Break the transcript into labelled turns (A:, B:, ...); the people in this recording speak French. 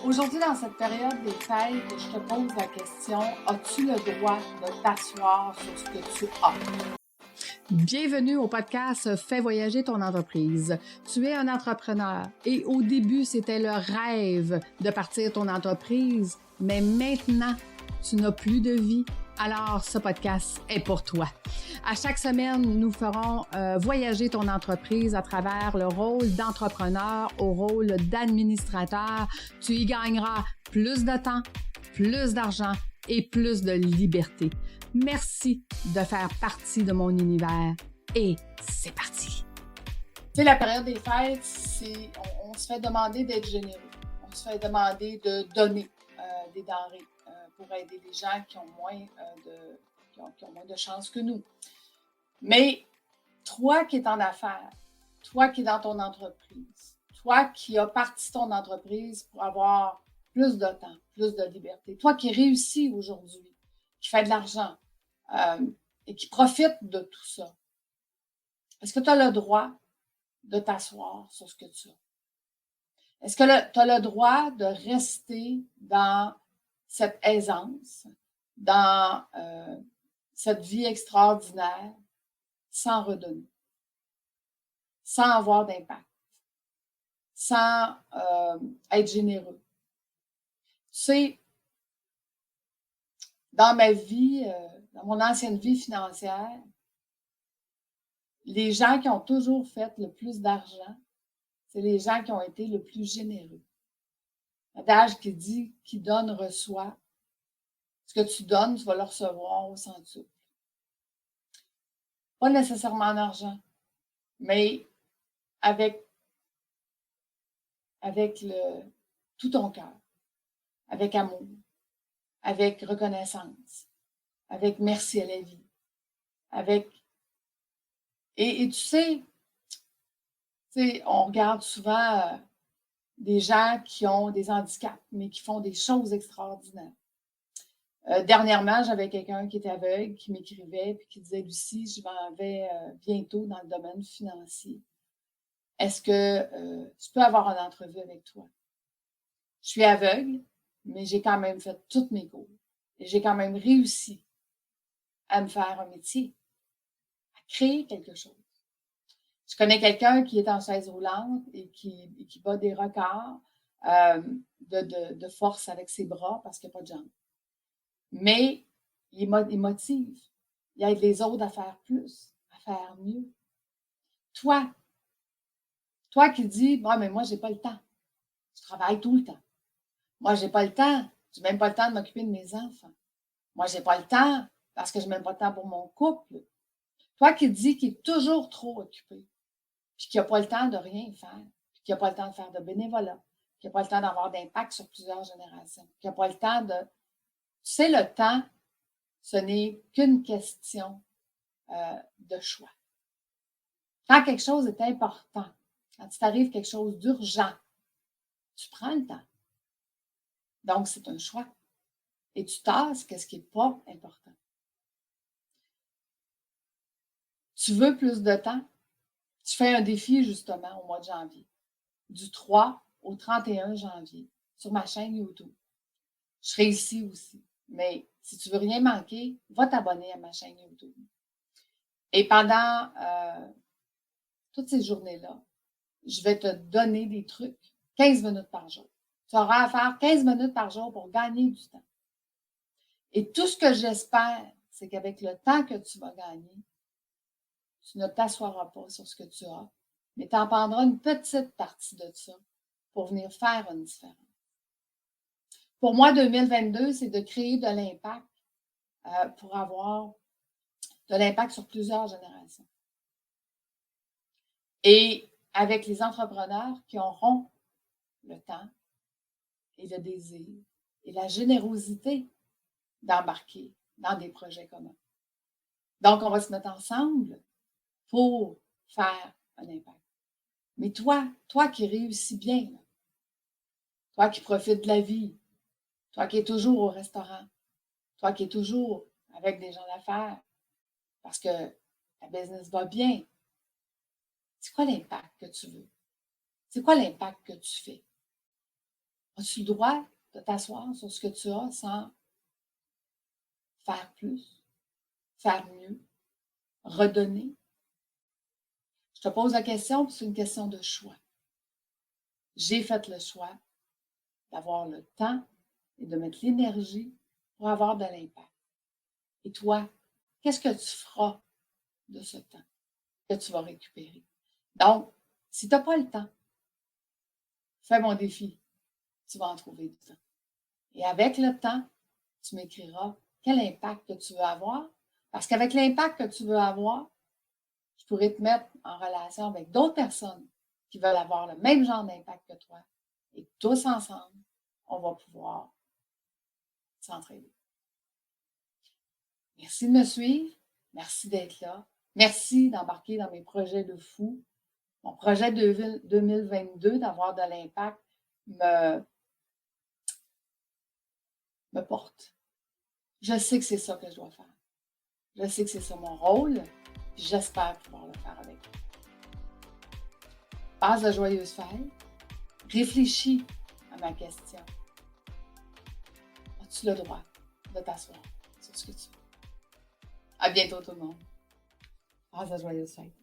A: Aujourd'hui, dans cette période des fêtes, je te pose la question, as-tu le droit de t'asseoir sur ce que tu as? Bienvenue au podcast Fais voyager ton entreprise. Tu es un entrepreneur et au début, c'était le rêve de partir ton entreprise, mais maintenant, tu n'as plus de vie. Alors, ce podcast est pour toi. À chaque semaine, nous ferons voyager ton entreprise à travers le rôle d'entrepreneur au rôle d'administrateur. Tu y gagneras plus de temps, plus d'argent et plus de liberté. Merci de faire partie de mon univers et c'est parti! Tu sais, la période des fêtes, on se fait demander d'être généreux. On se fait demander de donner des denrées pour aider les gens qui ont moins de chance que nous. Mais toi qui es en affaires, toi qui es dans ton entreprise, toi qui as parti ton entreprise pour avoir plus de temps, plus de liberté, toi qui réussis aujourd'hui, qui fait de l'argent et qui profite de tout ça, est-ce que tu as le droit de t'asseoir sur ce que tu as? Est-ce que tu as le droit de rester dans cette aisance, dans cette vie extraordinaire, sans redonner, sans avoir d'impact, sans être généreux? Tu sais, dans ma vie, dans mon ancienne vie financière, les gens qui ont toujours fait le plus d'argent, c'est les gens qui ont été le plus généreux. L'adage qui dit « qui donne reçoit ». Ce que tu donnes, tu vas le recevoir au centuple. Pas nécessairement en argent, mais avec tout ton cœur, avec amour, avec reconnaissance, avec merci à la vie, avec... Et tu sais, on regarde souvent des gens qui ont des handicaps, mais qui font des choses extraordinaires. Dernièrement, j'avais quelqu'un qui était aveugle, qui m'écrivait, puis qui disait « Lucie, je m'en vais bientôt dans le domaine financier. Est-ce que je peux avoir une entrevue avec toi? » Je suis aveugle, mais j'ai quand même fait toutes mes cours. Et j'ai quand même réussi à me faire un métier, à créer quelque chose. Je connais quelqu'un qui est en chaise roulante et qui bat des records de force avec ses bras parce qu'il n'y a pas de jambes. Mais il motive. Il aide les autres à faire plus, à faire mieux. Toi qui dis, bon, mais moi, je n'ai pas le temps. Je travaille tout le temps. Moi, je n'ai pas le temps. Je n'ai même pas le temps de m'occuper de mes enfants. Moi, je n'ai pas le temps parce que je n'ai même pas le temps pour mon couple. Toi qui dis qu'il est toujours trop occupé, puis qu'il n'a pas le temps de rien faire, puis qu'il n'a pas le temps de faire de bénévolat, qu'il n'a pas le temps d'avoir d'impact sur plusieurs générations, qu'il n'a pas le temps de... Tu sais, le temps, ce n'est qu'une question de choix. Quand quelque chose est important, quand il t'arrive quelque chose d'urgent, tu prends le temps. Donc, c'est un choix. Et tu tasses ce qui n'est pas important. Tu veux plus de temps? Tu fais un défi, justement, au mois de janvier, du 3 au 31 janvier, sur ma chaîne YouTube. Je serai ici aussi. Mais si tu veux rien manquer, va t'abonner à ma chaîne YouTube. Et pendant toutes ces journées-là, je vais te donner des trucs 15 minutes par jour. Tu auras à faire 15 minutes par jour pour gagner du temps. Et tout ce que j'espère, c'est qu'avec le temps que tu vas gagner, tu ne t'assoiras pas sur ce que tu as, mais tu en prendras une petite partie de ça pour venir faire une différence. Pour moi, 2022, c'est de créer de l'impact pour avoir de l'impact sur plusieurs générations. Et avec les entrepreneurs qui auront le temps et le désir et la générosité d'embarquer dans des projets communs. Donc, on va se mettre ensemble pour faire un impact. Mais toi qui réussis bien, là, toi qui profites de la vie, toi qui es toujours au restaurant, toi qui es toujours avec des gens d'affaires, parce que ta business va bien, c'est quoi l'impact que tu veux? C'est quoi l'impact que tu fais? As-tu le droit de t'asseoir sur ce que tu as sans faire plus, faire mieux, redonner? Je te pose la question, puis c'est une question de choix. J'ai fait le choix d'avoir le temps et de mettre l'énergie pour avoir de l'impact. Et toi, qu'est-ce que tu feras de ce temps que tu vas récupérer? Donc, si tu n'as pas le temps, fais mon défi. Tu vas en trouver du temps. Et avec le temps, tu m'écriras quel impact que tu veux avoir. Parce qu'avec l'impact que tu veux avoir, je pourrais te mettre en relation avec d'autres personnes qui veulent avoir le même genre d'impact que toi. Et tous ensemble, on va pouvoir s'entraider. Merci de me suivre. Merci d'être là. Merci d'embarquer dans mes projets de fou. Mon projet de 2022 d'avoir de l'impact me porte. Je sais que c'est ça que je dois faire. Je sais que c'est ça mon rôle. J'espère pouvoir le faire avec vous. Passe de joyeuses fêtes. Réfléchis à ma question. As-tu le droit de t'asseoir sur ce que tu veux? À bientôt tout le monde. Passe de joyeuses fêtes.